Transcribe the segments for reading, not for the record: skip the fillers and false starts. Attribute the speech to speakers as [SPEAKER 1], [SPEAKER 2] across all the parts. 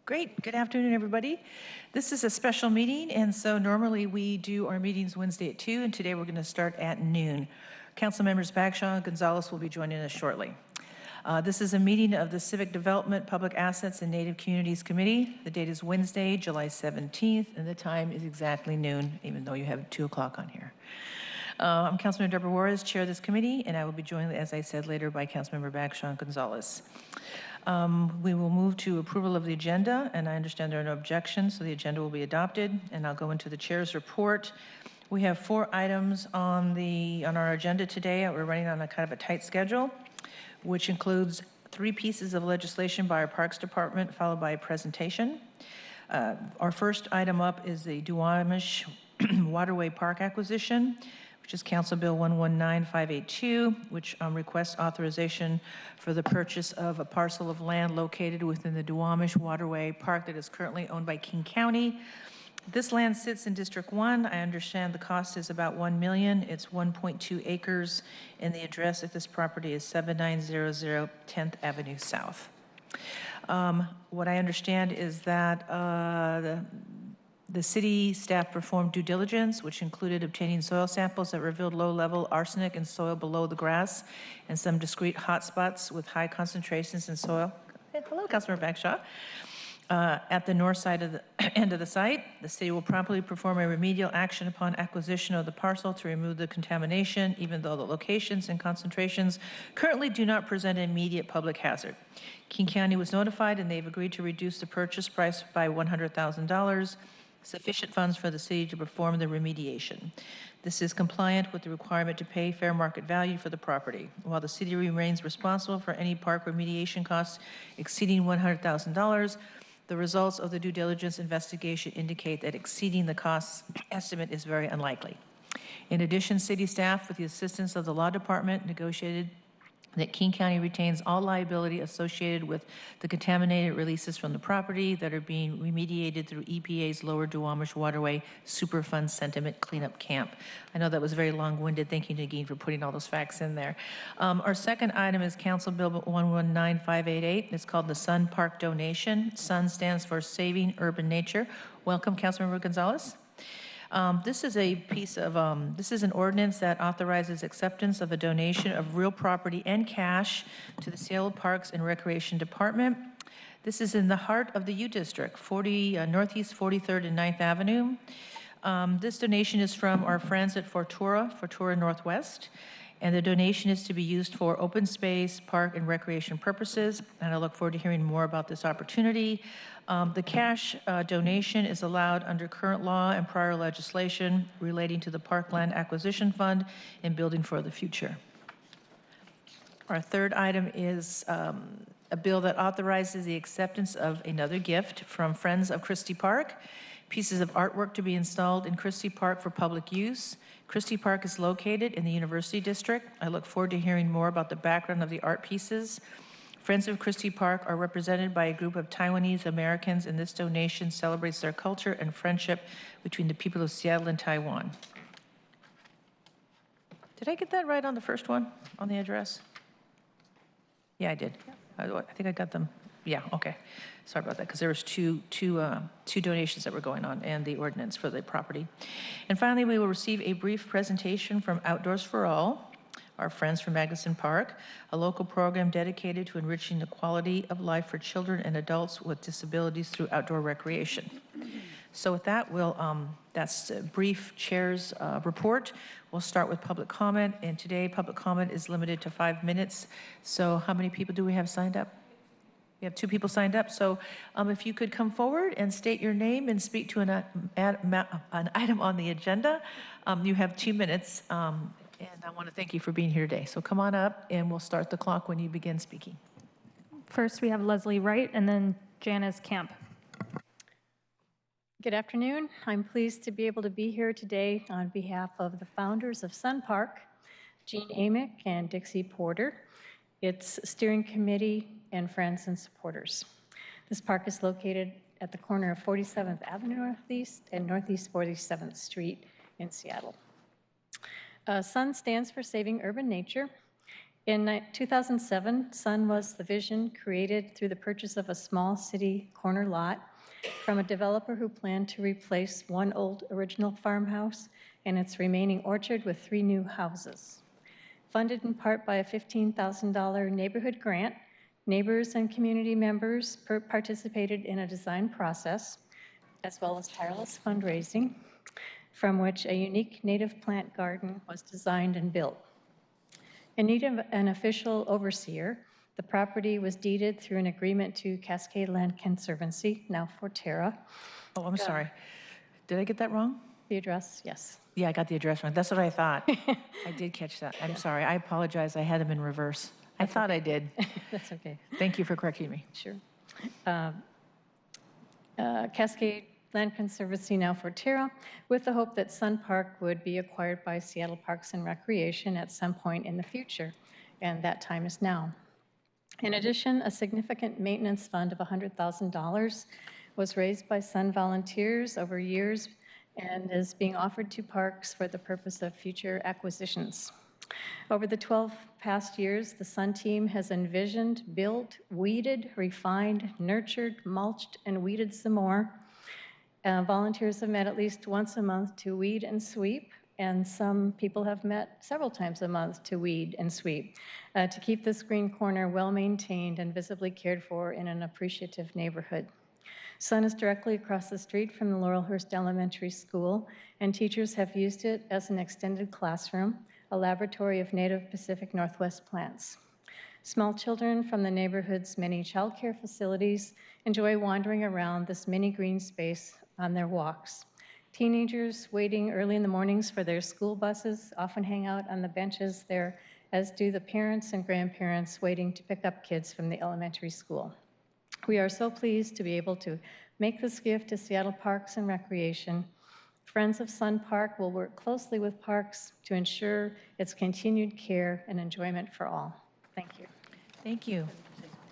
[SPEAKER 1] Great. Good afternoon, everybody. This is a special meeting, and so normally we do our meetings Wednesday at 2, and today we're going to start at noon. Council members Bagshaw and Gonzalez will be joining us shortly. This is a meeting of the Civic Development, Public Assets, and Native Communities Committee. The date is Wednesday, July 17th, and the time is exactly noon, even though you have 2 o'clock on here. I'm Councilmember Deborah Juarez, chair of this committee, and I will be joined, as I said, later by Councilmember Bagshaw and Gonzalez. We will move to approval of the agenda, and I understand there are no objections, so the agenda will be adopted, and I'll go into the chair's report. We have 4 items on our agenda today. We're running on a kind of a tight schedule, which includes 3 pieces of legislation by our Parks Department, followed by a presentation. Our first item up is the Duwamish Waterway Park acquisition, which is Council Bill 119582, which requests authorization for the purchase of a parcel of land located within the Duwamish Waterway Park that is currently owned by King County. This land sits in District 1. I understand the cost is about $1 million. It's 1.2 acres, and the address of this property is 7900 10th Avenue South. What I understand is that the city staff performed due diligence, which included obtaining soil samples that revealed low-level arsenic in soil below the grass and some discrete hotspots with high concentrations in soil. Hello, Councilmember Bagshaw. At the north side of the end of the site, the city will promptly perform a remedial action upon acquisition of the parcel to remove the contamination, even though the locations and concentrations currently do not present an immediate public hazard. King County was notified, and they've agreed to reduce the purchase price by $100,000. Sufficient funds for the city to perform the remediation. This is compliant with the requirement to pay fair market value for the property. While the city remains responsible for any park remediation costs exceeding $100,000, the results of the due diligence investigation indicate that exceeding the cost estimate is very unlikely. In addition, city staff, with the assistance of the law department, negotiated that King County retains all liability associated with the contaminated releases from the property that are being remediated through EPA's Lower Duwamish Waterway Superfund Sentiment Cleanup Camp. I know that was very long-winded. Thank you, Nagin, for putting all those facts in there. Our second item is Council Bill 119588. It's called the Sun Park Donation. SUN stands for Saving Urban Nature. Welcome, Councilmember Gonzalez. This is an ordinance that authorizes acceptance of a donation of real property and cash to the Seattle Parks and Recreation Department. This is in the heart of the U District, Northeast 43rd and 9th Avenue. This donation is from our friends at Fortura Northwest, and the donation is to be used for open space, park, and recreation purposes, and I look forward to hearing more about this opportunity. The cash donation is allowed under current law and prior legislation relating to the Parkland Acquisition Fund and Building for the Future. Our third item is a bill that authorizes the acceptance of another gift from Friends of Christie Park, pieces of artwork to be installed in Christie Park for public use. Christie Park is located in the University District. I look forward to hearing more about the background of the art pieces. Friends of Christie Park are represented by a group of Taiwanese Americans, and this donation celebrates their culture and friendship between the people of Seattle and Taiwan. Did I get that right on the first one, on the address? Yeah, I did. I think I got them. Yeah, okay. Sorry about that, because there was two donations that were going on and the ordinance for the property. And finally, we will receive a brief presentation from Outdoors for All, our friends from Magnuson Park, a local program dedicated to enriching the quality of life for children and adults with disabilities through outdoor recreation. So with that, that's a brief chair's report. We'll start with public comment, and today public comment is limited to 5 minutes. So how many people do we have signed up? We have 2 people signed up, so if you could come forward and state your name and speak to an item on the agenda, you have 2 minutes. And I want to thank you for being here today. So come on up, and we'll start the clock when you begin speaking.
[SPEAKER 2] First, we have Leslie Wright, and then Janice Camp.
[SPEAKER 3] Good afternoon. I'm pleased to be able to be here today on behalf of the founders of Sun Park, Jean Amick and Dixie Porter, its steering committee, and friends and supporters. This park is located at the corner of 47th Avenue Northeast and Northeast 47th Street in Seattle. SUN stands for Saving Urban Nature. In 2007, Sun was the vision created through the purchase of a small city corner lot from a developer who planned to replace one old original farmhouse and its remaining orchard with 3 new houses. Funded in part by a $15,000 neighborhood grant, neighbors and community members participated in a design process, as well as tireless fundraising, from which a unique native plant garden was designed and built. In need of an official overseer, the property was deeded through an agreement to Cascade Land Conservancy, now Forterra.
[SPEAKER 1] Oh, I'm sorry. Did I get that wrong?
[SPEAKER 3] The address, yes.
[SPEAKER 1] Yeah, I got the address wrong. That's what I thought. I did catch that. I'm sorry. I apologize. I had them in reverse. I thought I did.
[SPEAKER 3] That's okay.
[SPEAKER 1] Thank you for correcting me.
[SPEAKER 3] Sure. Cascade Land Conservancy, now Forterra, with the hope that Sun Park would be acquired by Seattle Parks and Recreation at some point in the future, and that time is now. In addition, a significant maintenance fund of $100,000 was raised by Sun volunteers over years and is being offered to parks for the purpose of future acquisitions. Over the 12 past years, the Sun team has envisioned, built, weeded, refined, nurtured, mulched, and weeded some more. Volunteers have met at least once a month to weed and sweep, and some people have met several times a month to weed and sweep, to keep this green corner well-maintained and visibly cared for in an appreciative neighborhood. Sun is directly across the street from the Laurelhurst Elementary School, and teachers have used it as an extended classroom, a laboratory of native Pacific Northwest plants. Small children from the neighborhood's many childcare facilities enjoy wandering around this mini green space on their walks. Teenagers waiting early in the mornings for their school buses often hang out on the benches there, as do the parents and grandparents waiting to pick up kids from the elementary school. We are so pleased to be able to make this gift to Seattle Parks and Recreation. Friends of Sun Park will work closely with Parks to ensure its continued care and enjoyment for all. Thank you.
[SPEAKER 1] Thank you.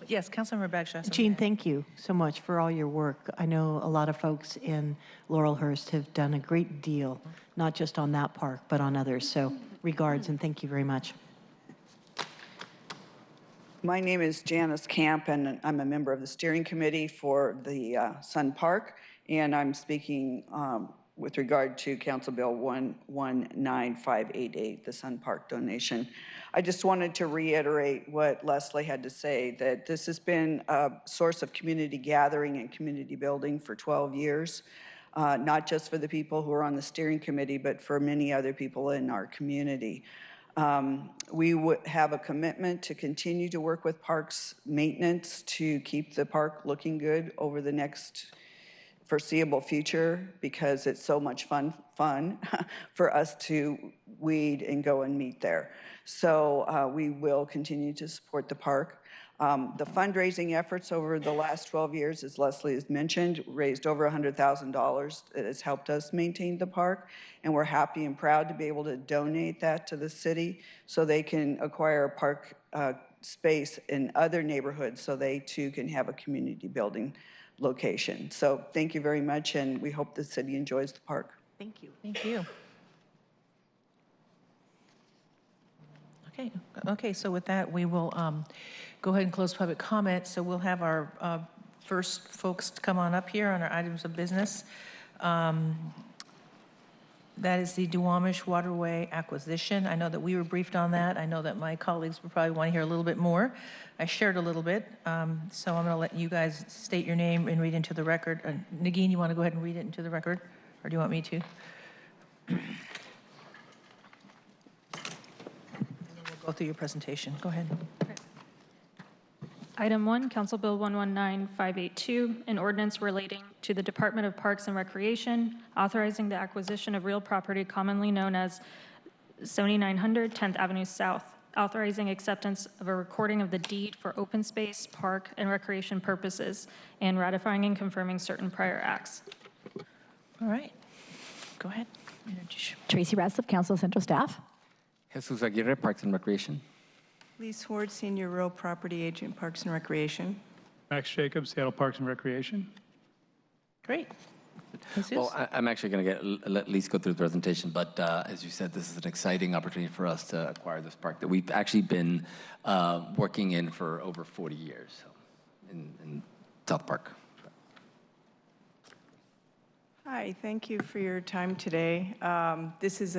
[SPEAKER 1] Yes, Councilmember Bagshaw.
[SPEAKER 4] Jean, thank you so much for all your work. I know a lot of folks in Laurelhurst have done a great deal, not just on that park, but on others. So regards and thank you very much.
[SPEAKER 5] My name is Janice Camp, and I'm a member of the steering committee for the Sun Park, and I'm speaking with regard to Council Bill 119588, the Sun Park donation. I just wanted to reiterate what Leslie had to say, that this has been a source of community gathering and community building for 12 years, not just for the people who are on the steering committee, but for many other people in our community. We would have a commitment to continue to work with parks maintenance to keep the park looking good over the next foreseeable future, because it's so much fun for us to weed and go and meet there. So we will continue to support the park. The fundraising efforts over the last 12 years, as Leslie has mentioned, raised over $100,000 that has helped us maintain the park, and we're happy and proud to be able to donate that to the city so they can acquire a park space in other neighborhoods so they too can have a community building location. So thank you very much, and we hope the city enjoys the park.
[SPEAKER 4] Thank you.
[SPEAKER 1] Thank you. Okay, so with that, we will go ahead and close public comment. So we'll have our first folks to come on up here on our items of business. That is the Duwamish Waterway acquisition. I know that we were briefed on that. I know that my colleagues will probably want to hear a little bit more. I shared a little bit, so I'm going to let you guys state your name and read into the record. Nagin, you want to go ahead and read it into the record, or do you want me to? Go through your presentation. Go ahead.
[SPEAKER 2] Item 1, Council Bill 119582, an ordinance relating to the Department of Parks and Recreation, authorizing the acquisition of real property commonly known as Sony 900 10th Avenue South, authorizing acceptance of a recording of the deed for open space, park, and recreation purposes, and ratifying and confirming certain prior acts.
[SPEAKER 1] All right. Go ahead.
[SPEAKER 6] Tracy Ratliff, Council Central Staff.
[SPEAKER 7] Jesus Aguirre, Parks and Recreation.
[SPEAKER 8] Lee Sword, Senior Rural Property Agent, Parks and Recreation.
[SPEAKER 9] Max Jacobs, Seattle Parks and Recreation.
[SPEAKER 1] Great. Jesus?
[SPEAKER 7] Well, I'm actually going to let Lise go through the presentation, but as you said, this is an exciting opportunity for us to acquire this park that we've actually been working in for over 40 years, so, in South Park.
[SPEAKER 8] Hi, thank you for your time today. This is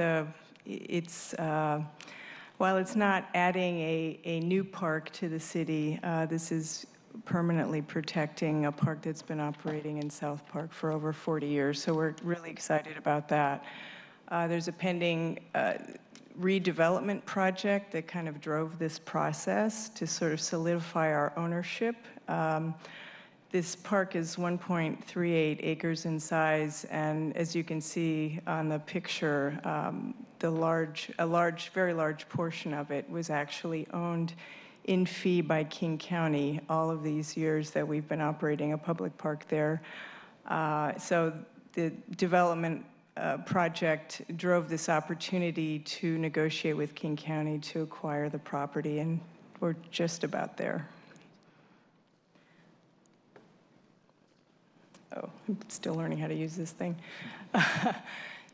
[SPEAKER 8] while it's not adding a new park to the city, this is permanently protecting a park that's been operating in South Park for over 40 years, so we're really excited about that. There's a pending redevelopment project that kind of drove this process to sort of solidify our ownership. This park is 1.38 acres in size, and as you can see on the picture, very large portion of it was actually owned in fee by King County all of these years that we've been operating a public park there. So the development project drove this opportunity to negotiate with King County to acquire the property, and we're just about there. Oh, I'm still learning how to use this thing.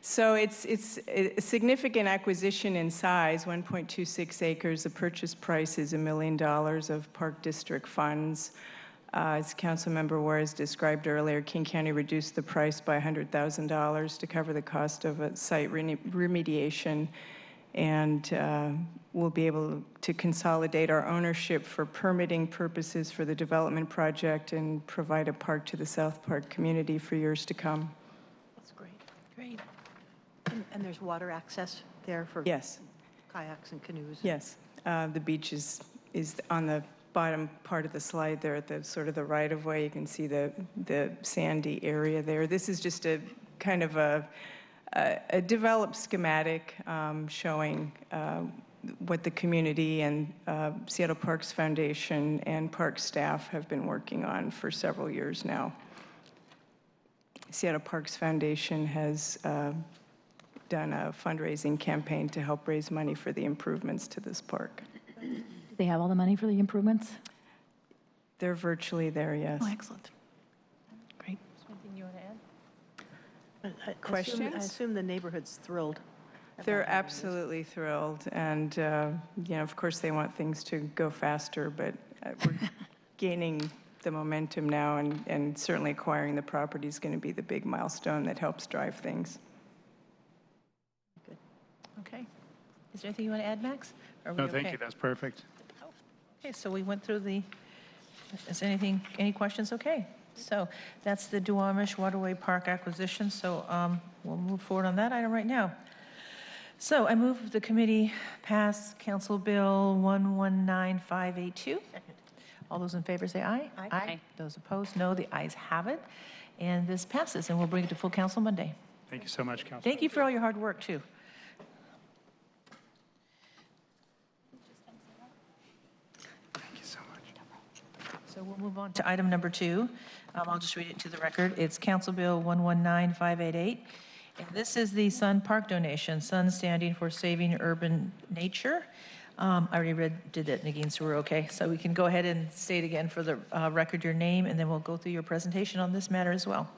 [SPEAKER 8] So it's a significant acquisition in size, 1.26 acres. The purchase price is $1 million of Park District funds. As Councilmember Juarez described earlier, King County reduced the price by $100,000 to cover the cost of a site remediation, and we'll be able to consolidate our ownership for permitting purposes for the development project and provide a park to the South Park community for years to come.
[SPEAKER 4] That's great. Great. And there's water access there for
[SPEAKER 8] Yes.
[SPEAKER 4] kayaks and canoes?
[SPEAKER 8] Yes. The beach is on the bottom part of the slide there at the sort of the right-of-way. You can see the sandy area there. This is just a kind of a developed schematic showing what the community and Seattle Parks Foundation and park staff have been working on for several years now. Seattle Parks Foundation has done a fundraising campaign to help raise money for the improvements to this park.
[SPEAKER 6] Do they have all the money for the improvements?
[SPEAKER 8] They're virtually there, yes.
[SPEAKER 6] Oh, excellent. Great.
[SPEAKER 1] Anything you want to add?
[SPEAKER 8] Questions?
[SPEAKER 4] I assume the neighborhood's thrilled.
[SPEAKER 8] They're absolutely thrilled, and of course they want things to go faster, but we're gaining the momentum now, and certainly acquiring the property is going to be the big milestone that helps drive things.
[SPEAKER 1] Good. Okay. Is there anything you want to add, Max? Or are we
[SPEAKER 9] No,
[SPEAKER 1] okay?
[SPEAKER 9] thank you. That's perfect.
[SPEAKER 1] Okay, so we went through is any questions? Okay. So that's the Duwamish Waterway Park acquisition, so we'll move forward on that item right now. So I move the committee pass Council Bill 119582. All those in favor say aye. Aye. Those opposed, no. The ayes have it. And this passes, and we'll bring it to full council Monday.
[SPEAKER 9] Thank you so much, Council.
[SPEAKER 1] Thank you for all your hard work, too.
[SPEAKER 9] Thank you so much.
[SPEAKER 1] So we'll move on to item number 2. I'll just read it to the record. It's Council Bill 119588. And this is the Sun Park donation, Sun standing for Saving Urban Nature. I already did that, Negin, so we're okay. So we can go ahead and say it again for the record, your name, and then we'll go through your presentation on this matter as well.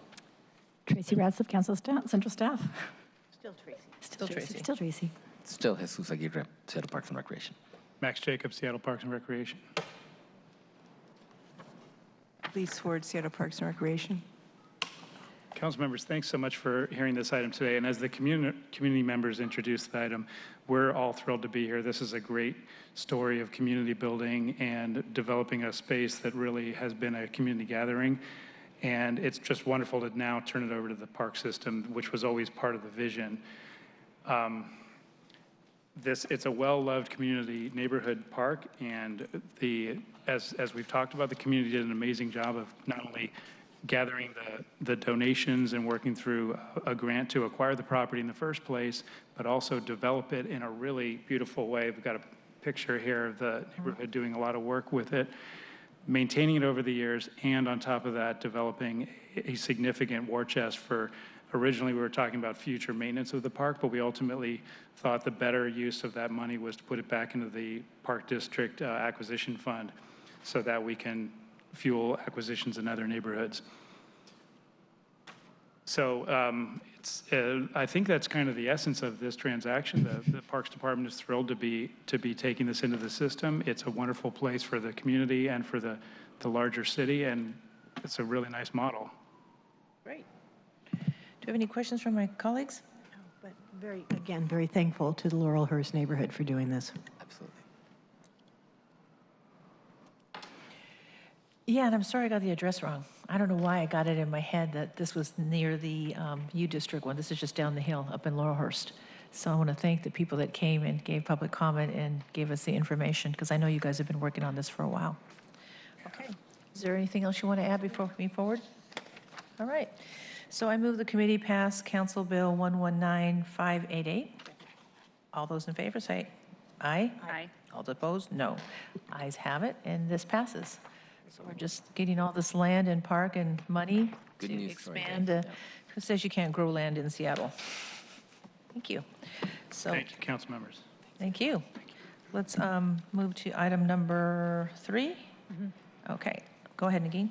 [SPEAKER 6] Tracy Radcliffe, Council Staff, Central Staff.
[SPEAKER 4] Still Tracy.
[SPEAKER 1] Still Tracy.
[SPEAKER 6] Still Tracy.
[SPEAKER 7] Still Jesus Aguirre, Seattle Parks and Recreation.
[SPEAKER 9] Max Jacobs, Seattle Parks and Recreation.
[SPEAKER 8] Please forward Seattle Parks and Recreation.
[SPEAKER 9] Council members, thanks so much for hearing this item today. And as the community members introduced the item, we're all thrilled to be here. This is a great story of community building and developing a space that really has been a community gathering. And it's just wonderful to now turn it over to the park system, which was always part of the vision. It's a well-loved community neighborhood park, and as we've talked about, the community did an amazing job of not only gathering the donations and working through a grant to acquire the property in the first place, but also develop it in a really beautiful way. We've got a picture here of the neighborhood doing a lot of work with it, maintaining it over the years, and on top of that, developing a significant war chest for, originally we were talking about future maintenance of the park, but we ultimately thought the better use of that money was to put it back into the Park District Acquisition Fund so that we can fuel acquisitions in other neighborhoods. So I think that's kind of the essence of this transaction. The Parks Department is thrilled to be taking this into the system. It's a wonderful place for the community and for the larger city, and it's a really nice model.
[SPEAKER 1] Great. Do you have any questions from my colleagues?
[SPEAKER 4] But very thankful to the Laurelhurst neighborhood for doing this.
[SPEAKER 7] Absolutely.
[SPEAKER 1] Yeah, and I'm sorry I got the address wrong. I don't know why I got it in my head that this was near the U District one. This is just down the hill up in Laurelhurst. So I want to thank the people that came and gave public comment and gave us the information, because I know you guys have been working on this for a while. Okay. Is there anything else you want to add before we move forward? All right. So I move the committee pass Council Bill 119588. All those in favor say aye.
[SPEAKER 2] Aye.
[SPEAKER 1] All opposed? No. Ayes have it, and this passes. So we're just getting all this land and park and money
[SPEAKER 7] Good
[SPEAKER 1] to
[SPEAKER 7] news story,
[SPEAKER 1] expand.
[SPEAKER 7] yeah.
[SPEAKER 1] Who says you can't grow land in Seattle? Thank you. So,
[SPEAKER 9] Thank you, council members.
[SPEAKER 1] thank you. Let's move to item number 3. Okay, go ahead, Nagin.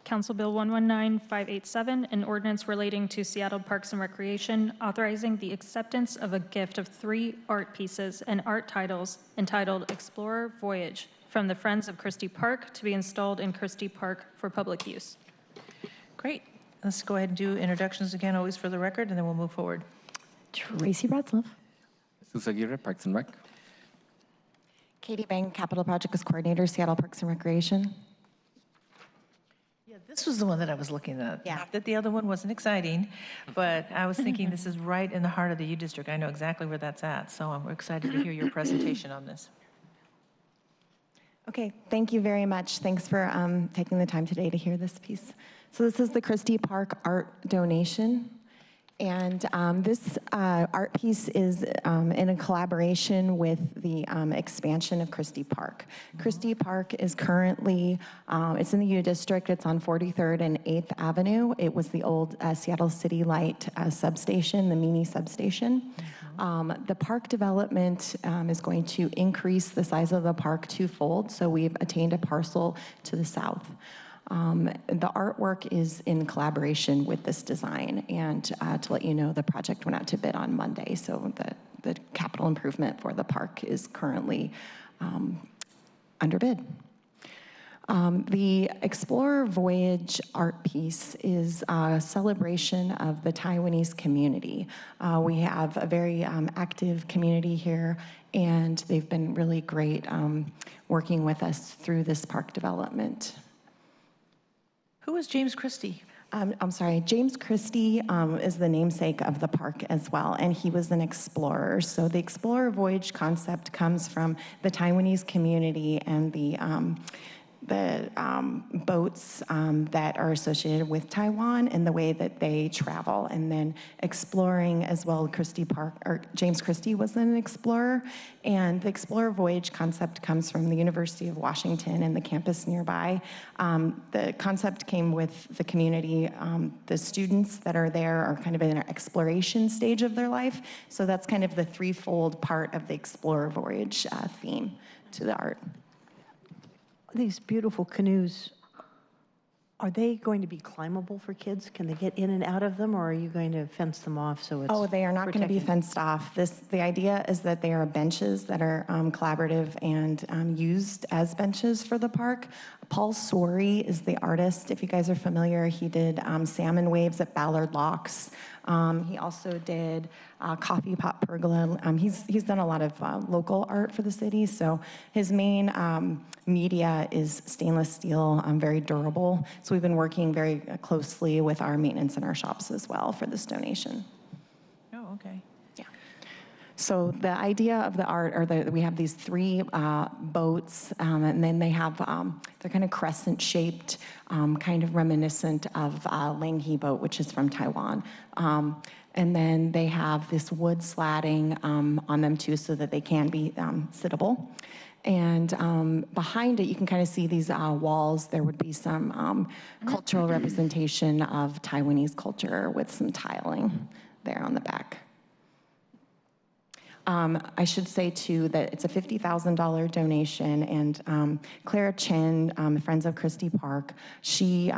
[SPEAKER 2] Council Bill 119587, an ordinance relating to Seattle Parks and Recreation, authorizing the acceptance of a gift of 3 art pieces and art titles entitled Explorer Voyage from the Friends of Christie Park to be installed in Christie Park for public use.
[SPEAKER 1] Great. Let's go ahead and do introductions again, always for the record, and then we'll move forward.
[SPEAKER 6] Tracy Retzlaff.
[SPEAKER 7] Jesus Aguirre, Parks and Rec.
[SPEAKER 10] Katie Bang, Capital Projects Coordinator, Seattle Parks and Recreation.
[SPEAKER 1] Yeah, this was the one that I was looking at.
[SPEAKER 10] Yeah.
[SPEAKER 1] Not that the other one wasn't exciting, but I was thinking this is right in the heart of the U District. I know exactly where that's at, so I'm excited to hear your presentation on this.
[SPEAKER 10] Okay, thank you very much. Thanks for taking the time today to hear this piece. So this is the Christie Park art donation. And this art piece is in a collaboration with the expansion of Christie Park. Christie Park is currently, it's in the U District, it's on 43rd and 8th Avenue. It was the old Seattle City Light substation, the mini substation. The park development is going to increase the size of the park twofold, so we've attained a parcel to the south. The artwork is in collaboration with this design, and to let you know, the project went out to bid on Monday, so the capital improvement for the park is currently under bid. The Explorer Voyage art piece is a celebration of the Taiwanese community. We have a very active community here, and they've been really great working with us through this park development.
[SPEAKER 1] Who is James Christie?
[SPEAKER 10] I'm sorry, James Christie is the namesake of the park as well, and he was an explorer. So the Explorer Voyage concept comes from the Taiwanese community and the boats that are associated with Taiwan and the way that they travel, and then exploring as well. Christie Park, or James Christie was an explorer, and the Explorer Voyage concept comes from the University of Washington and the campus nearby. The concept came with the community. The students that are there are kind of in an exploration stage of their life, so that's kind of the threefold part of the Explorer Voyage theme to the art.
[SPEAKER 4] These beautiful canoes, are they going to be climbable for kids? Can they get in and out of them, or are you going to fence them off so it's
[SPEAKER 10] Oh, they are not going to be
[SPEAKER 4] protected?
[SPEAKER 10] fenced off. The idea is that they are benches that are collaborative and used as benches for the park. Paul Sori is the artist. If you guys are familiar, he did salmon waves at Ballard Locks. He also did Coffee Pot Pergola. He's done a lot of local art for the city, so his main media is stainless steel, very durable. So we've been working very closely with our maintenance in our shops as well for this donation.
[SPEAKER 1] Oh, okay.
[SPEAKER 10] So the idea of the art are that we have these 3 boats, and then they have, they're kind of crescent-shaped, kind of reminiscent of Langhe boat, which is from Taiwan. And then they have this wood slatting on them too, so that they can be sittable. And behind it, you can kind of see these walls. There would be some cultural representation of Taiwanese culture with some tiling there on the back. I should say, too, that it's a $50,000 donation, and Clara Chin, Friends of Christie Park, she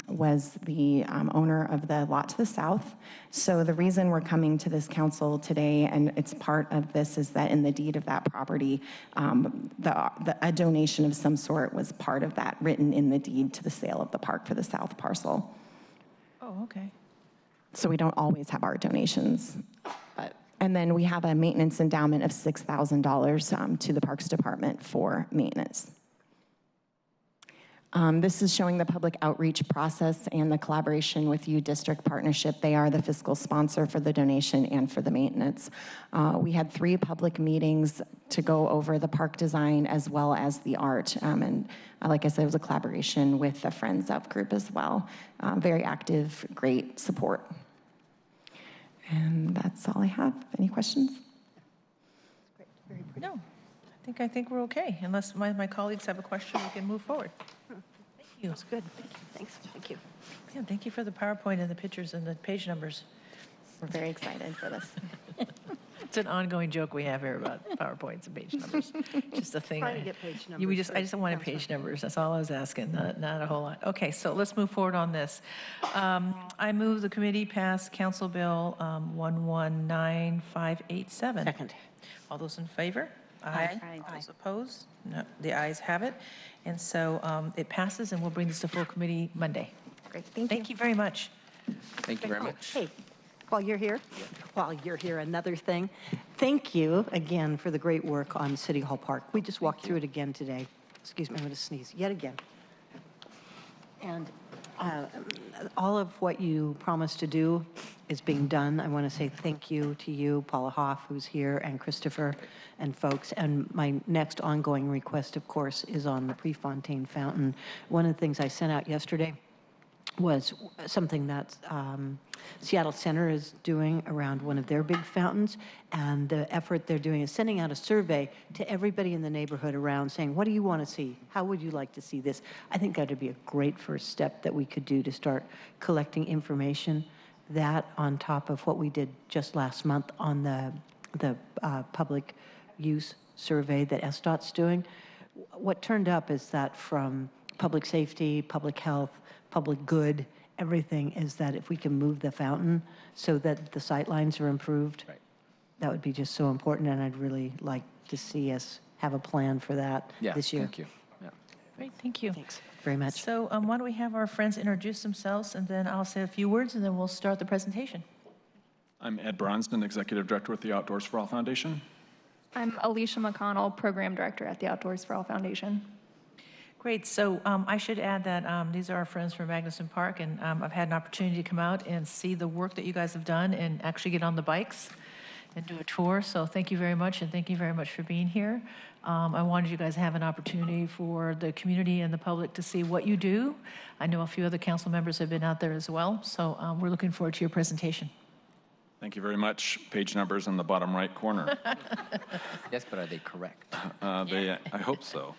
[SPEAKER 10] was the owner of the lot to the south. So the reason we're coming to this council today, and it's part of this, is that in the deed of that property, a donation of some sort was part of that, written in the deed to the sale of the park for the south parcel.
[SPEAKER 1] Oh, okay.
[SPEAKER 10] So we don't always have art donations. And then we have a maintenance endowment of $6,000 to the Parks Department for maintenance. This is showing the public outreach process and the collaboration with U District Partnership. They are the fiscal sponsor for the donation and for the maintenance. We had 3 public meetings to go over the park design as well as the art. And like I said, it was a collaboration with the Friends of group as well. Very active, great support. And that's all I have. Any questions?
[SPEAKER 1] No, I think we're okay. Unless my colleagues have a question, we can move forward. Thank you.
[SPEAKER 4] It's good. Thanks. Thank you.
[SPEAKER 1] Yeah, thank you for the PowerPoint and the pictures and the page numbers.
[SPEAKER 10] We're very excited for this.
[SPEAKER 1] It's an ongoing joke we have here about PowerPoints and page numbers. Just a thing.
[SPEAKER 4] Trying to get page numbers.
[SPEAKER 1] I just wanted page numbers. That's all I was asking, not a whole lot. Okay, so let's move forward on this. I move the committee pass Council Bill 119587.
[SPEAKER 4] Second.
[SPEAKER 1] All those in favor?
[SPEAKER 4] Aye.
[SPEAKER 1] All those opposed? No, the ayes have it. And so it passes, and we'll bring this to full committee Monday.
[SPEAKER 10] Great, thank you.
[SPEAKER 1] Thank you very much.
[SPEAKER 7] Thank you very much.
[SPEAKER 4] Hey, while you're here, another thing. Thank you again for the great work on City Hall Park. We just walked through it again today. Excuse me, I'm going to sneeze yet again. And all of what you promised to do is being done. I want to say thank you to you, Paula Hoff, who's here, and Christopher and folks. And my next ongoing request, of course, is on the Prefontaine Fountain. One of the things I sent out yesterday was something that Seattle Center is doing around one of their big fountains, and the effort they're doing is sending out a survey to everybody in the neighborhood around saying, what do you want to see? How would you like to see this? I think that would be a great first step that we could do to start collecting information. That on top of what we did just last month on the public use survey that SDOT's doing. What turned up is that from public safety, public health, public good, everything is that if we can move the fountain so that the sight lines are improved,
[SPEAKER 7] Right.
[SPEAKER 4] that would be just so important, and I'd really like to see us have a plan for that this year.
[SPEAKER 7] Thank you. Yeah.
[SPEAKER 1] Great, thank you.
[SPEAKER 4] Thanks very much.
[SPEAKER 1] So why don't we have our friends introduce themselves, and then I'll say a few words, and then we'll start the presentation.
[SPEAKER 11] I'm Ed Bronston, Executive Director with the Outdoors for All Foundation.
[SPEAKER 12] I'm Alicia McConnell, Program Director at the Outdoors for All Foundation.
[SPEAKER 1] Great. So I should add that these are our friends from Magnuson Park, and I've had an opportunity to come out and see the work that you guys have done and actually get on the bikes and do a tour. So thank you very much, and thank you very much for being here. I wanted you guys to have an opportunity for the community and the public to see what you do. I know a few other council members have been out there as well, so we're looking forward to your presentation.
[SPEAKER 11] Thank you very much. Page numbers in the bottom right corner.
[SPEAKER 7] Yes, but are they correct?
[SPEAKER 11] I hope so.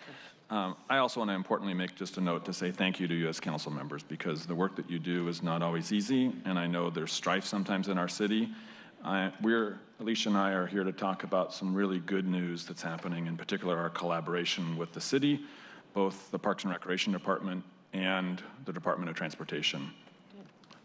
[SPEAKER 11] I also want to importantly make just a note to say thank you to you as council members, because the work that you do is not always easy, and I know there's strife sometimes in our city. Alicia and I are here to talk about some really good news that's happening, in particular our collaboration with the city, both the Parks and Recreation Department and the Department of Transportation.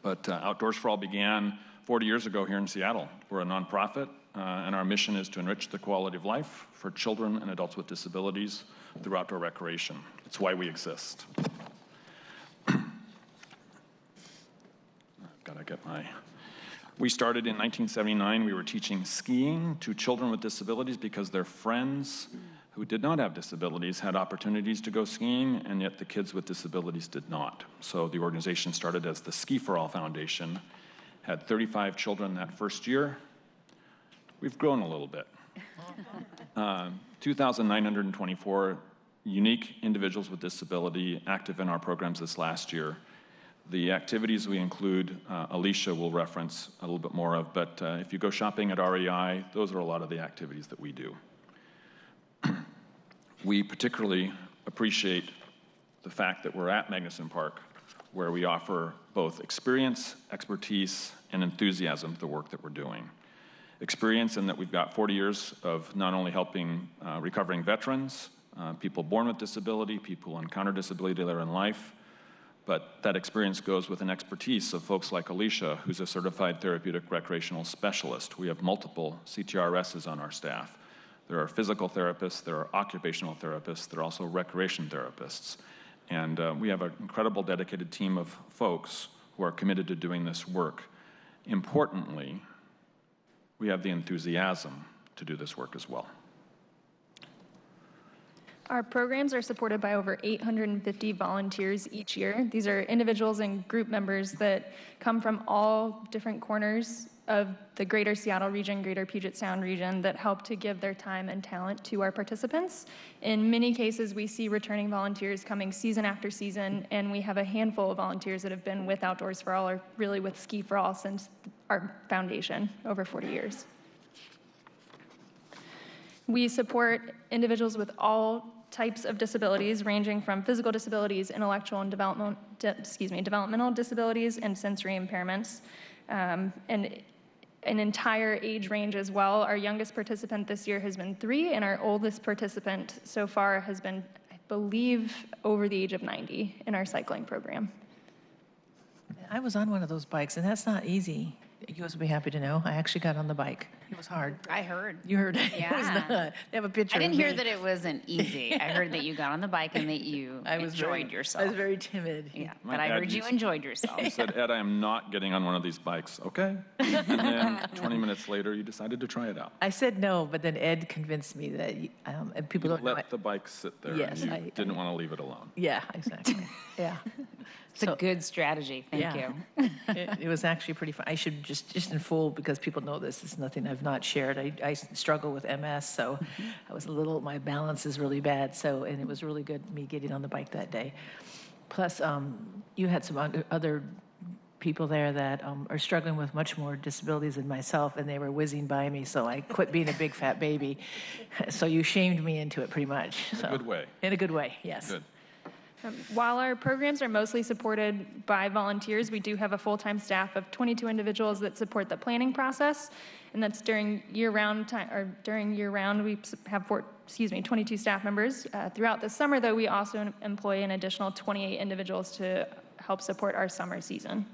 [SPEAKER 11] But Outdoors for All began 40 years ago here in Seattle. We're a nonprofit, and our mission is to enrich the quality of life for children and adults with disabilities through outdoor recreation. It's why we exist. We started in 1979. We were teaching skiing to children with disabilities because their friends who did not have disabilities had opportunities to go skiing, and yet the kids with disabilities did not. So the organization started as the Ski for All Foundation, had 35 children that first year. We've grown a little bit. 2,924 unique individuals with disability active in our programs this last year. The activities we include, Alicia will reference a little bit more of, but if you go shopping at REI, those are a lot of the activities that we do. We particularly appreciate the fact that we're at Magnuson Park, where we offer both experience, expertise, and enthusiasm to the work that we're doing. experience in that we've got 40 years of not only helping recovering veterans, people born with disability, people who encounter disability later in life, but that experience goes with an expertise of folks like Alicia, who's a certified therapeutic recreational specialist. We have multiple CTRSs on our staff. There are physical therapists, there are occupational therapists, there are also recreation therapists. And we have an incredible dedicated team of folks who are committed to doing this work. Importantly, we have the enthusiasm to do this work as well.
[SPEAKER 12] Our programs are supported by over 850 volunteers each year. These are individuals and group members that come from all different corners of the greater Seattle region, greater Puget Sound region, that help to give their time and talent to our participants. In many cases, we see returning volunteers coming season after season, and we have a handful of volunteers that have been with Outdoors for All, or really with Ski for All, since our foundation, over 40 years. We support individuals with all types of disabilities, ranging from physical disabilities, intellectual and developmental disabilities, and sensory impairments, and an entire age range as well. Our youngest participant this year has been 3, and our oldest participant so far has been, I believe, over the age of 90 in our cycling program.
[SPEAKER 1] I was on one of those bikes, and that's not easy. You guys will be happy to know. I actually got on the bike. It was hard.
[SPEAKER 13] I heard.
[SPEAKER 1] You heard it.
[SPEAKER 13] Yeah.
[SPEAKER 1] It was not. They have a picture
[SPEAKER 13] I didn't
[SPEAKER 1] of me.
[SPEAKER 13] hear that it wasn't easy. I heard that you got on the bike and that you enjoyed yourself.
[SPEAKER 1] I was very timid.
[SPEAKER 13] Yeah, but I heard you enjoyed yourself.
[SPEAKER 11] You said, Ed, I am not getting on one of these bikes. Okay. And then 20 minutes later, you decided to try it out.
[SPEAKER 1] I said no, but then Ed convinced me that and people
[SPEAKER 11] You
[SPEAKER 1] don't know.
[SPEAKER 11] let the bike sit there.
[SPEAKER 1] Yes,
[SPEAKER 11] and you didn't want to leave it alone.
[SPEAKER 1] Yeah, exactly. Yeah.
[SPEAKER 13] It's a good strategy. Thank you.
[SPEAKER 1] It was actually pretty fun. I should just in full, because people know this, it's nothing I've not shared. I struggle with MS, so I was my balance is really bad. So, and it was really good me getting on the bike that day. Plus, you had some other people there that are struggling with much more disabilities than myself, and they were whizzing by me, so I quit being a big fat baby. So you shamed me into it pretty much.
[SPEAKER 11] In a good way.
[SPEAKER 1] In a good way, yes.
[SPEAKER 11] Good.
[SPEAKER 12] While our programs are mostly supported by volunteers, we do have a full-time staff of 22 individuals that support the planning process, and that's during year-round time. Or during year-round, we have 22 staff members. Throughout the summer, though, we also employ an additional 28 individuals to help support our summer season.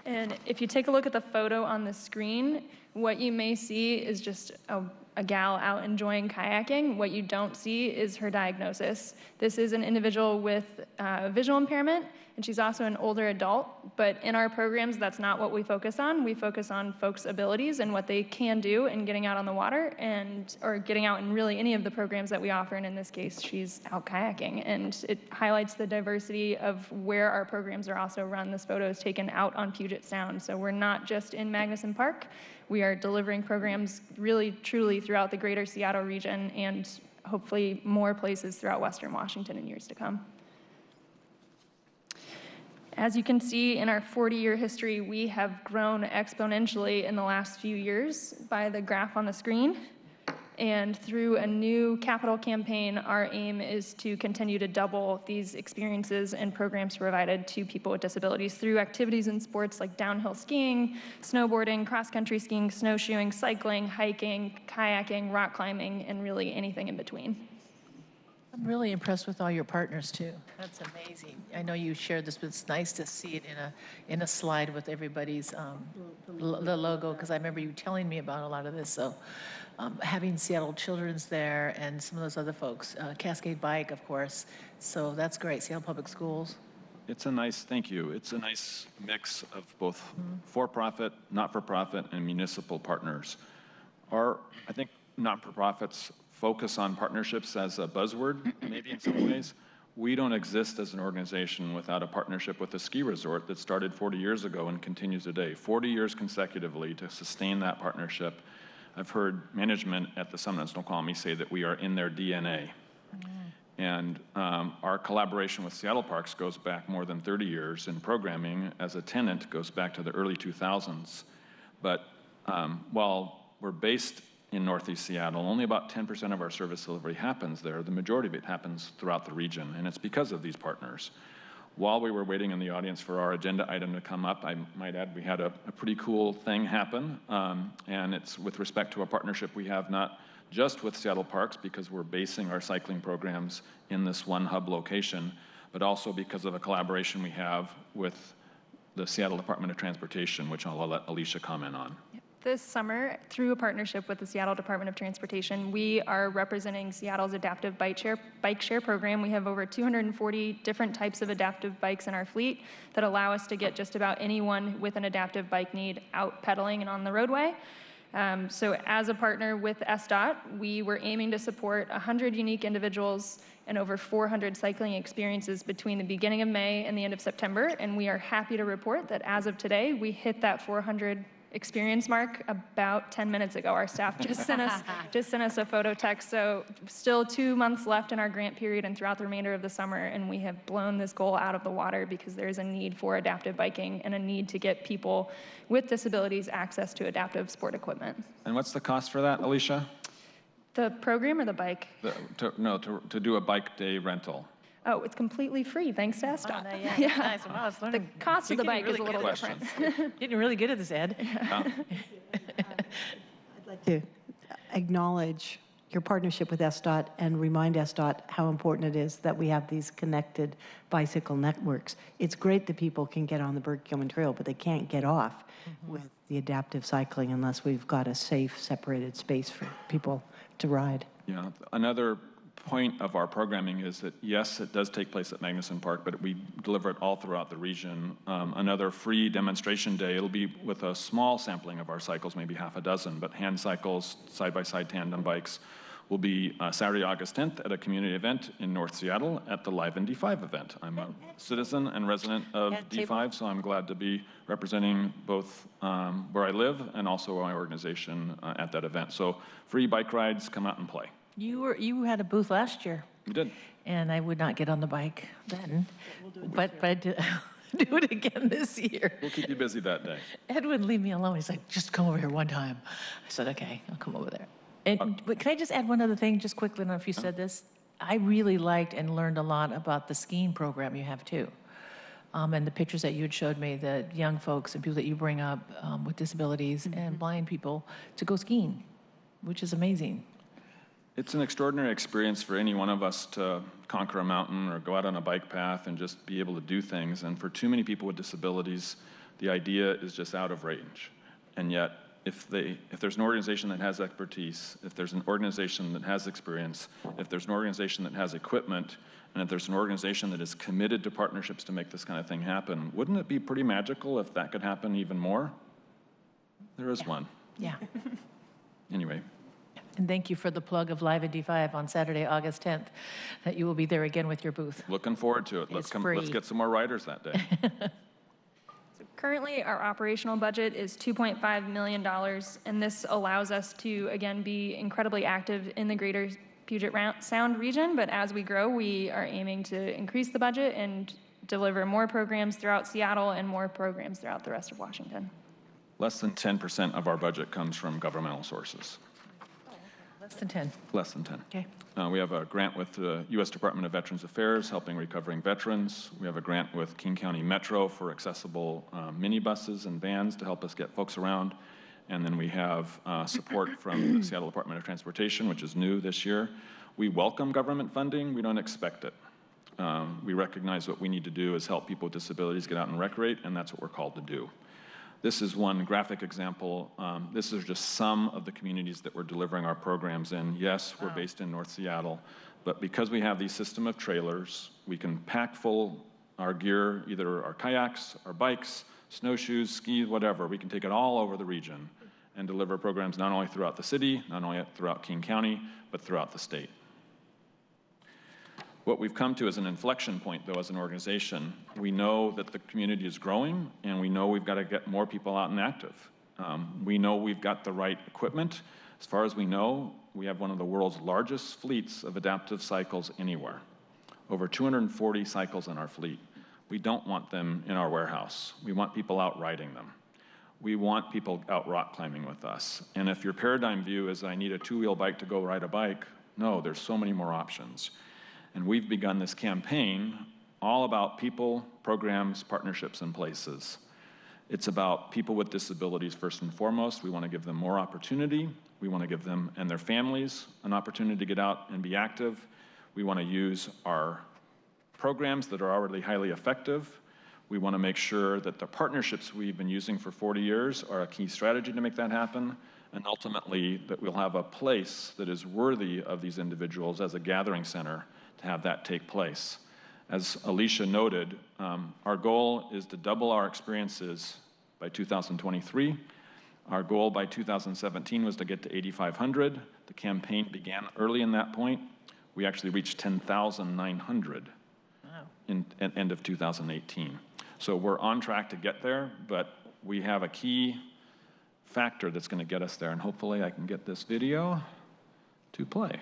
[SPEAKER 12] And if you take a look at the photo on the screen, what you may see is just a gal out enjoying kayaking. What you don't see is her diagnosis. This is an individual with visual impairment, and she's also an older adult, but in our programs, that's not what we focus on. We focus on folks' abilities and what they can do in getting out on the water or getting out in really any of the programs that we offer, and in this case, she's out kayaking, and it highlights the diversity of where our programs are also run. This photo is taken out on Puget Sound, so we're not just in Magnuson Park. We are delivering programs really, truly throughout the greater Seattle region and hopefully more places throughout Western Washington in years to come. As you can see in our 40-year history, we have grown exponentially in the last few years by the graph on the screen. And through a new capital campaign, our aim is to continue to double these experiences and programs provided to people with disabilities through activities and sports like downhill skiing, snowboarding, cross-country skiing, snowshoeing, cycling, hiking, kayaking, rock climbing, and really anything in between.
[SPEAKER 1] I'm really impressed with all your partners, too. That's amazing. I know you shared this, but it's nice to see it in a slide with everybody's the logo, because I remember you telling me about a lot of this. So having Seattle Children's there and some of those other folks, Cascade Bike, of course. So that's great. Seattle Public Schools.
[SPEAKER 11] It's a nice, thank you. It's a nice mix of both for-profit, not-for-profit, and municipal partners. I think not-for-profits focus on partnerships as a buzzword, maybe in some ways. We don't exist as an organization without a partnership with a ski resort that started 40 years ago and continues today, 40 years consecutively to sustain that partnership. I've heard management at the Summit and Snoqualmie say that we are in their DNA. And our collaboration with Seattle Parks goes back more than 30 years, and programming as a tenant goes back to the early 2000s. But while we're based in Northeast Seattle, only about 10% of our service delivery happens there. The majority of it happens throughout the region, and it's because of these partners. While we were waiting in the audience for our agenda item to come up, I might add we had a pretty cool thing happen, and it's with respect to a partnership we have not just with Seattle Parks, because we're basing our cycling programs in this one hub location, but also because of a collaboration we have with the Seattle Department of Transportation, which I'll let Alicia comment on.
[SPEAKER 12] This summer, through a partnership with the Seattle Department of Transportation, we are representing Seattle's adaptive bike share program. We have over 240 different types of adaptive bikes in our fleet that allow us to get just about anyone with an adaptive bike need out pedaling and on the roadway. So as a partner with SDOT, we were aiming to support 100 unique individuals and over 400 cycling experiences between the beginning of May and the end of September. And we are happy to report that as of today, we hit that 400 experience mark about 10 minutes ago. Our staff just sent us a photo text. So still 2 months left in our grant period and throughout the remainder of the summer, and we have blown this goal out of the water because there's a need for adaptive biking and a need to get people with disabilities access to adaptive sport equipment.
[SPEAKER 11] And what's the cost for that, Alicia?
[SPEAKER 12] The program or the bike?
[SPEAKER 11] To do a bike day rental.
[SPEAKER 12] Oh, it's completely free, thanks to SDOT.
[SPEAKER 1] Yeah, nice. Wow, it's
[SPEAKER 12] The
[SPEAKER 1] learning.
[SPEAKER 12] cost of the bike is a
[SPEAKER 1] really
[SPEAKER 12] little
[SPEAKER 11] Questions?
[SPEAKER 12] different.
[SPEAKER 1] Getting really good at this, Ed.
[SPEAKER 4] I'd like to acknowledge your partnership with SDOT and remind SDOT how important it is that we have these connected bicycle networks. It's great that people can get on the Berg-Gilman Trail, but they can't get off with the adaptive cycling unless we've got a safe, separated space for people to ride.
[SPEAKER 11] Yeah, another point of our programming is that, yes, it does take place at Magnuson Park, but we deliver it all throughout the region. Another free demonstration day, it'll be with a small sampling of our cycles, maybe half a dozen, but hand cycles, side-by-side tandem bikes, will be Saturday, August 10th at a community event in North Seattle at the Live in D5 event. I'm a citizen and resident of D5, so I'm glad to be representing both where I live and also my organization at that event. So free bike rides, come out and play.
[SPEAKER 1] You had a booth last year.
[SPEAKER 11] We did.
[SPEAKER 1] And I would not get on the bike then, but I did do it again this year.
[SPEAKER 11] We'll keep you busy that day.
[SPEAKER 1] Ed wouldn't leave me alone. He's like, just come over here one time. I said, okay, I'll come over there. And but can I just add one other thing, just quickly? I don't know if you said this. I really liked and learned a lot about the skiing program you have too. And the pictures that you had showed me, the young folks and people that you bring up with disabilities and blind people to go skiing, which is amazing.
[SPEAKER 11] It's an extraordinary experience for any one of us to conquer a mountain or go out on a bike path and just be able to do things. And for too many people with disabilities, the idea is just out of range. And yet, if there's an organization that has expertise, if there's an organization that has experience, if there's an organization that has equipment, and if there's an organization that is committed to partnerships to make this kind of thing happen, wouldn't it be pretty magical if that could happen even more? There is one.
[SPEAKER 1] Yeah.
[SPEAKER 11] Anyway.
[SPEAKER 1] And thank you for the plug of Live at D5 on Saturday, August 10th, that you will be there again with your booth.
[SPEAKER 11] Looking forward to it. Let's get some more riders that day.
[SPEAKER 12] So currently, our operational budget is $2.5 million, and this allows us to, again, be incredibly active in the greater Puget Sound region. But as we grow, we are aiming to increase the budget and deliver more programs throughout Seattle and more programs throughout the rest of Washington.
[SPEAKER 11] Less than 10% of our budget comes from governmental sources.
[SPEAKER 1] Less than 10.
[SPEAKER 11] Less than 10.
[SPEAKER 1] Okay.
[SPEAKER 11] We have a grant with the U.S. Department of Veterans Affairs helping recovering veterans. We have a grant with King County Metro for accessible minibuses and vans to help us get folks around. And then we have support from the Seattle Department of Transportation, which is new this year. We welcome government funding. We don't expect it. We recognize what we need to do is help people with disabilities get out and recreate, and that's what we're called to do. This is one graphic example. This is just some of the communities that we're delivering our programs in. Yes, we're based in North Seattle, but because we have these system of trailers, we can pack full our gear, either our kayaks, our bikes, snowshoes, skis, whatever. We can take it all over the region and deliver programs not only throughout the city, not only throughout King County, but throughout the state. What we've come to is an inflection point, though, as an organization. We know that the community is growing, and we know we've got to get more people out and active. We know we've got the right equipment. As far as we know, we have one of the world's largest fleets of adaptive cycles anywhere. Over 240 cycles in our fleet. We don't want them in our warehouse. We want people out riding them. We want people out rock climbing with us. And if your paradigm view is, I need a two-wheel bike to go ride a bike, no, there's so many more options. And we've begun this campaign all about people, programs, partnerships, and places. It's about people with disabilities first and foremost. We want to give them more opportunity. We want to give them and their families an opportunity to get out and be active. We want to use our programs that are already highly effective. We want to make sure that the partnerships we've been using for 40 years are a key strategy to make that happen, and ultimately that we'll have a place that is worthy of these individuals as a gathering center to have that take place. As Alicia noted, our goal is to double our experiences by 2023. Our goal by 2017 was to get to 8,500. The campaign began early in that point. We actually reached 10,900 at end of 2018. So we're on track to get there, but we have a key factor that's going to get us there, and hopefully I can get this video to play.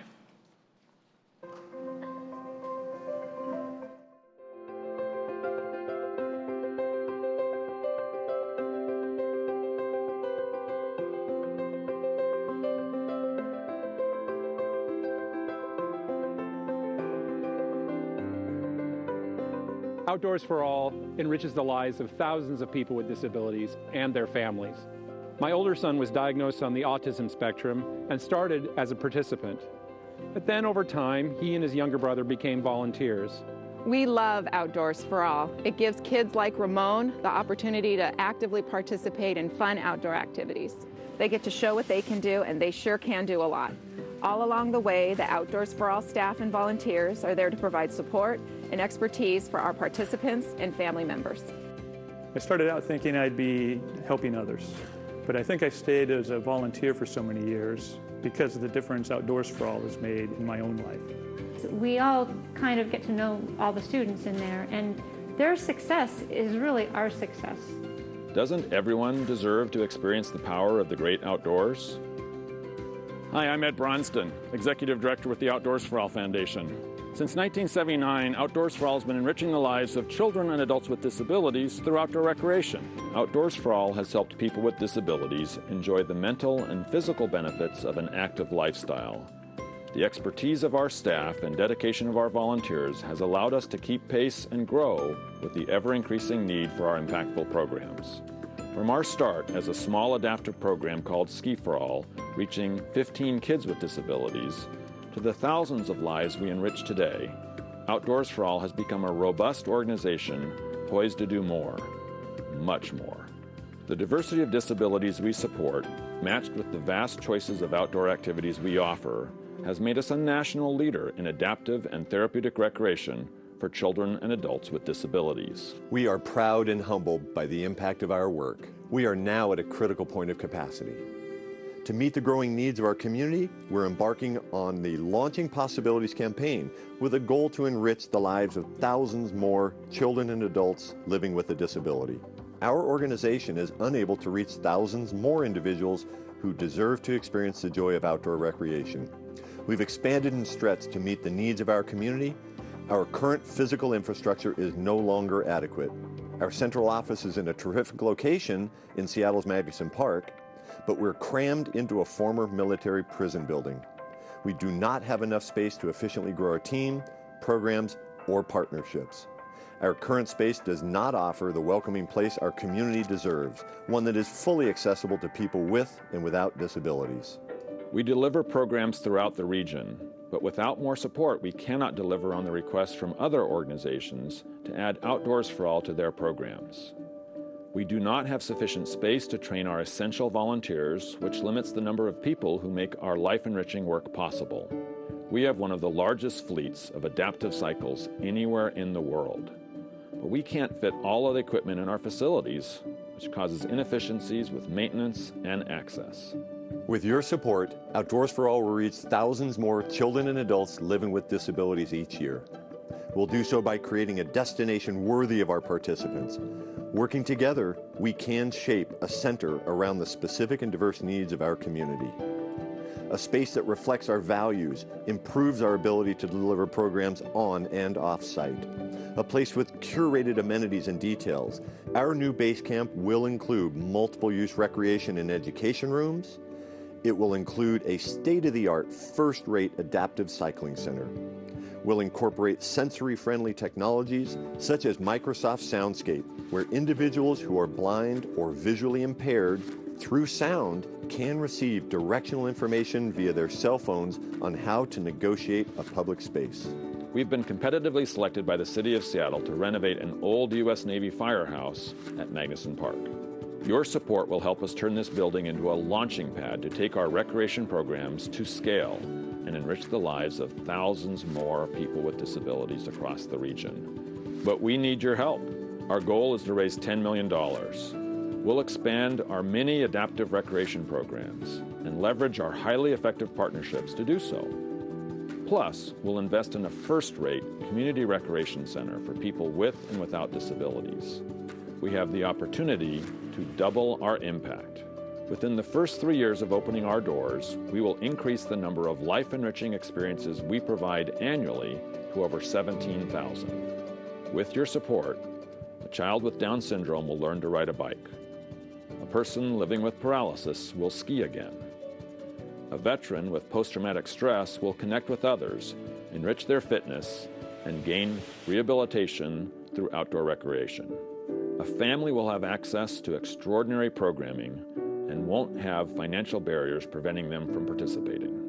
[SPEAKER 14] Outdoors for All enriches the lives of thousands of people with disabilities and their families. My older son was diagnosed on the autism spectrum and started as a participant. But then over time, he and his younger brother became volunteers.
[SPEAKER 15] We love Outdoors for All. It gives kids like Ramon the opportunity to actively participate in fun outdoor activities. They get to show what they can do, and they sure can do a lot. All along the way, the Outdoors for All staff and volunteers are there to provide support and expertise for our participants and family members.
[SPEAKER 16] I started out thinking I'd be helping others, but I think I stayed as a volunteer for so many years because of the difference Outdoors for All has made in my own life.
[SPEAKER 17] We all kind of get to know all the students in there, and their success is really our success.
[SPEAKER 11] Doesn't everyone deserve to experience the power of the great outdoors?
[SPEAKER 18] Hi, I'm Ed Bronston, Executive Director with the Outdoors for All Foundation. Since 1979, Outdoors for All has been enriching the lives of children and adults with disabilities through outdoor recreation. Outdoors for All has helped people with disabilities enjoy the mental and physical benefits of an active lifestyle. The expertise of our staff and dedication of our volunteers has allowed us to keep pace and grow with the ever-increasing need for our impactful programs. From our start as a small adaptive program called Ski for All, reaching 15 kids with disabilities, to the thousands of lives we enrich today, Outdoors for All has become a robust organization poised to do more, much more. The diversity of disabilities we support, matched with the vast choices of outdoor activities we offer, has made us a national leader in adaptive and therapeutic recreation for children and adults with disabilities.
[SPEAKER 19] We are proud and humbled by the impact of our work. We are now at a critical point of capacity. To meet the growing needs of our community, we're embarking on the Launching Possibilities campaign with a goal to enrich the lives of thousands more children and adults living with a disability. Our organization is unable to reach thousands more individuals who deserve to experience the joy of outdoor recreation. We've expanded and stretched to meet the needs of our community. Our current physical infrastructure is no longer adequate. Our central office is in a terrific location in Seattle's Magnuson Park, but we're crammed into a former military prison building. We do not have enough space to efficiently grow our team, programs, or partnerships. Our current space does not offer the welcoming place our community deserves, one that is fully accessible to people with and without disabilities.
[SPEAKER 11] We deliver programs throughout the region, but without more support, we cannot deliver on the requests from other organizations to add Outdoors for All to their programs. We do not have sufficient space to train our essential volunteers, which limits the number of people who make our life-enriching work possible. We have one of the largest fleets of adaptive cycles anywhere in the world, but we can't fit all of the equipment in our facilities, which causes inefficiencies with maintenance and access.
[SPEAKER 19] With your support, Outdoors for All will reach thousands more children and adults living with disabilities each year. We'll do so by creating a destination worthy of our participants. Working together, we can shape a center around the specific and diverse needs of our community. A space that reflects our values, improves our ability to deliver programs on and off-site. A place with curated amenities and details. Our new base camp will include multiple-use recreation and education rooms. It will include a state-of-the-art, first-rate adaptive cycling center. will incorporate sensory-friendly technologies such as Microsoft Soundscape, where individuals who are blind or visually impaired through sound can receive directional information via their cell phones on how to negotiate a public space.
[SPEAKER 18] We've been competitively selected by the City of Seattle to renovate an old U.S. Navy firehouse at Magnuson Park. Your support will help us turn this building into a launching pad to take our recreation programs to scale and enrich the lives of thousands more people with disabilities across the region. But we need your help. Our goal is to raise $10 million. We'll expand our many adaptive recreation programs and leverage our highly effective partnerships to do so. Plus, we'll invest in a first-rate community recreation center for people with and without disabilities. We have the opportunity to double our impact. Within the first 3 years of opening our doors, we will increase the number of life-enriching experiences we provide annually to over 17,000. With your support, a child with Down syndrome will learn to ride a bike. A person living with paralysis will ski again. A veteran with post-traumatic stress will connect with others, enrich their fitness, and gain rehabilitation through outdoor recreation. A family will have access to extraordinary programming and won't have financial barriers preventing them from participating.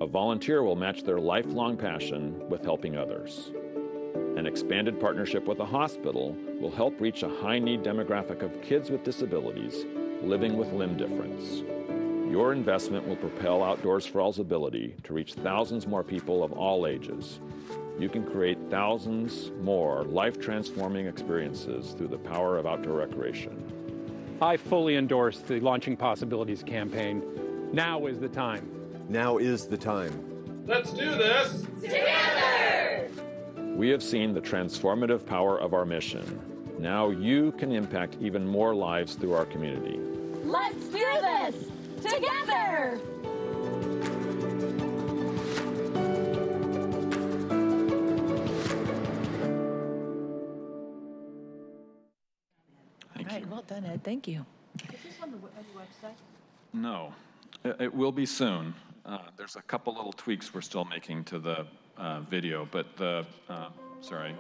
[SPEAKER 18] A volunteer will match their lifelong passion with helping others. An expanded partnership with a hospital will help reach a high-need demographic of kids with disabilities living with limb difference. Your investment will propel Outdoors for All's ability to reach thousands more people of all ages. You can create thousands more life-transforming experiences through the power of outdoor recreation.
[SPEAKER 14] I fully endorse the Launching Possibilities campaign. Now is the time.
[SPEAKER 19] Now is the time.
[SPEAKER 20] Let's do this together!
[SPEAKER 18] We have seen the transformative power of our mission. Now you can impact even more lives through our community.
[SPEAKER 21] Let's do this together!
[SPEAKER 1] All right, well done, Ed. Thank you.
[SPEAKER 12] Is this on the website?
[SPEAKER 11] No, it will be soon. There's a couple little tweaks we're still making to the video, but sorry,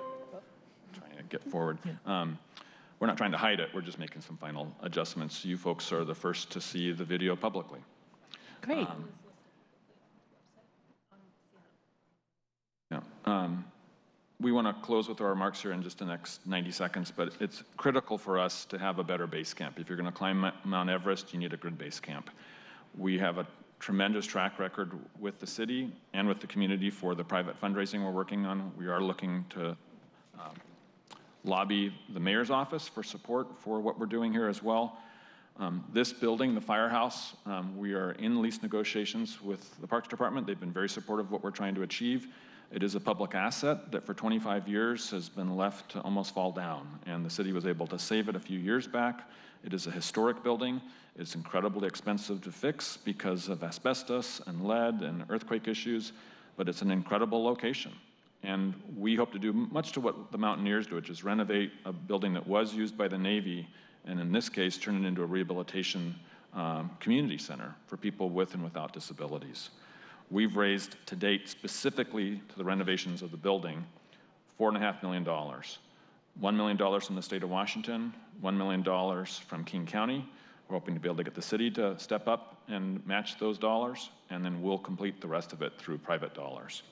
[SPEAKER 11] trying to get forward. We're not trying to hide it. We're just making some final adjustments. You folks are the first to see the video publicly.
[SPEAKER 1] Great.
[SPEAKER 11] We want to close with our remarks here in just the next 90 seconds, but it's critical for us to have a better base camp. If you're going to climb Mount Everest, you need a good base camp. We have a tremendous track record with the city and with the community for the private fundraising we're working on. We are looking to lobby the mayor's office for support for what we're doing here as well. This building, the firehouse, we are in lease negotiations with the Parks Department. They've been very supportive of what we're trying to achieve. It is a public asset that for 25 years has been left to almost fall down, and the city was able to save it a few years back. It is a historic building. It's incredibly expensive to fix because of asbestos and lead and earthquake issues, but it's an incredible location. And we hope to do much to what the Mountaineers do, which is renovate a building that was used by the Navy, and in this case, turn it into a rehabilitation community center for people with and without disabilities. We've raised to date, specifically to the renovations of the building, $4.5 million. $1 million from the state of Washington, $1 million from King County. We're hoping to be able to get the city to step up and match those dollars, and then we'll complete the rest of it through private dollars.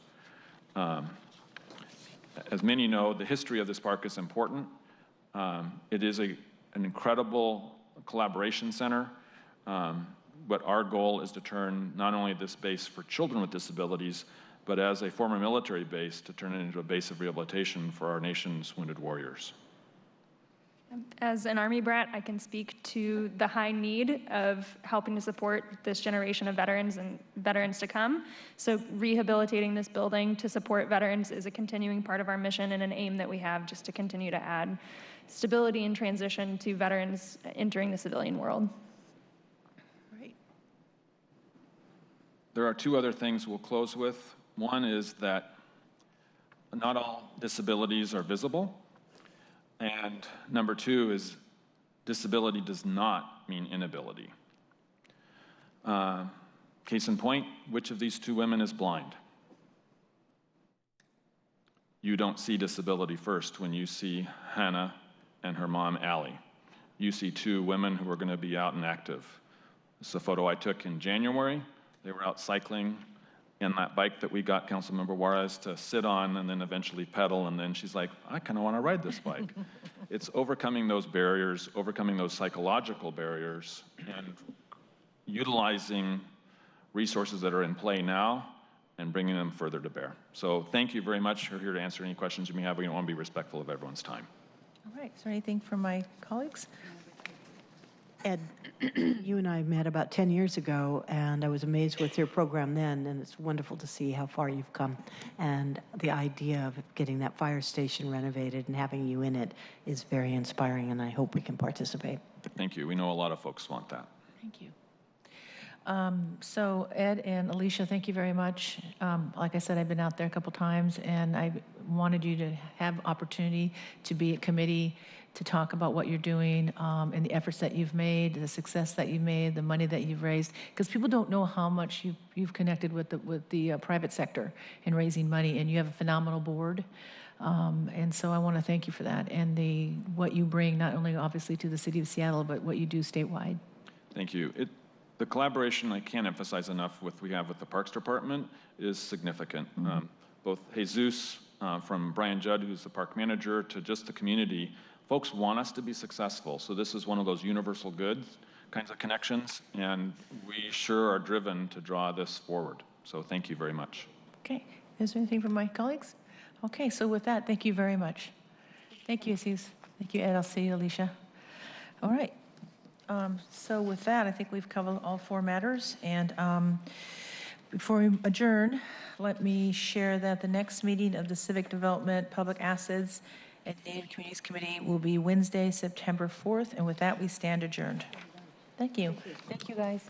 [SPEAKER 11] As many know, the history of this park is important. It is an incredible collaboration center. But our goal is to turn not only this base for children with disabilities, but as a former military base, to turn it into a base of rehabilitation for our nation's wounded warriors.
[SPEAKER 12] As an Army brat, I can speak to the high need of helping to support this generation of veterans and veterans to come. So rehabilitating this building to support veterans is a continuing part of our mission and an aim that we have just to continue to add stability and transition to veterans entering the civilian world.
[SPEAKER 11] There are two other things we'll close with. One is that not all disabilities are visible. And number two is disability does not mean inability. Case in point, which of these two women is blind? You don't see disability first when you see Hannah and her mom, Allie. You see two women who are going to be out and active. This is a photo I took in January. They were out cycling in that bike that we got Councilmember Juarez to sit on and then eventually pedal, and then she's like, I kind of want to ride this bike. It's overcoming those barriers, overcoming those psychological barriers, and utilizing resources that are in play now and bringing them further to bear. So thank you very much. We're here to answer any questions you may have. We want to be respectful of everyone's time.
[SPEAKER 1] All right, is there anything from my colleagues?
[SPEAKER 4] Ed, you and I met about 10 years ago, and I was amazed with your program then, and it's wonderful to see how far you've come. And the idea of getting that fire station renovated and having you in it is very inspiring, and I hope we can participate.
[SPEAKER 11] Thank you. We know a lot of folks want that.
[SPEAKER 1] Thank you. So Ed and Alicia, thank you very much. Like I said, I've been out there a couple times, and I wanted you to have opportunity to be at committee to talk about what you're doing and the efforts that you've made, the success that you've made, the money that you've raised, because people don't know how much you've connected with the private sector in raising money, and you have a phenomenal board. And so I want to thank you for that and what you bring not only obviously to the city of Seattle, but what you do statewide.
[SPEAKER 11] Thank you. The collaboration I can't emphasize enough we have with the Parks Department is significant. Mm-hmm. Both Jesus from Brian Judd, who's the park manager, to just the community. Folks want us to be successful, so this is one of those universal goods kinds of connections, and we sure are driven to draw this forward. So thank you very much.
[SPEAKER 1] Okay. Is there anything from my colleagues? Okay, so with that, thank you very much. Thank you, Aziz. Thank you, Ed. I'll see you, Alicia. All right. So with that, I think we've covered all four matters. And before we adjourn, let me share that the next meeting of the Civic Development, Public Assets, and Native Communities Committee will be Wednesday, September 4th. And with that, we stand adjourned. Thank you. Thank you, guys.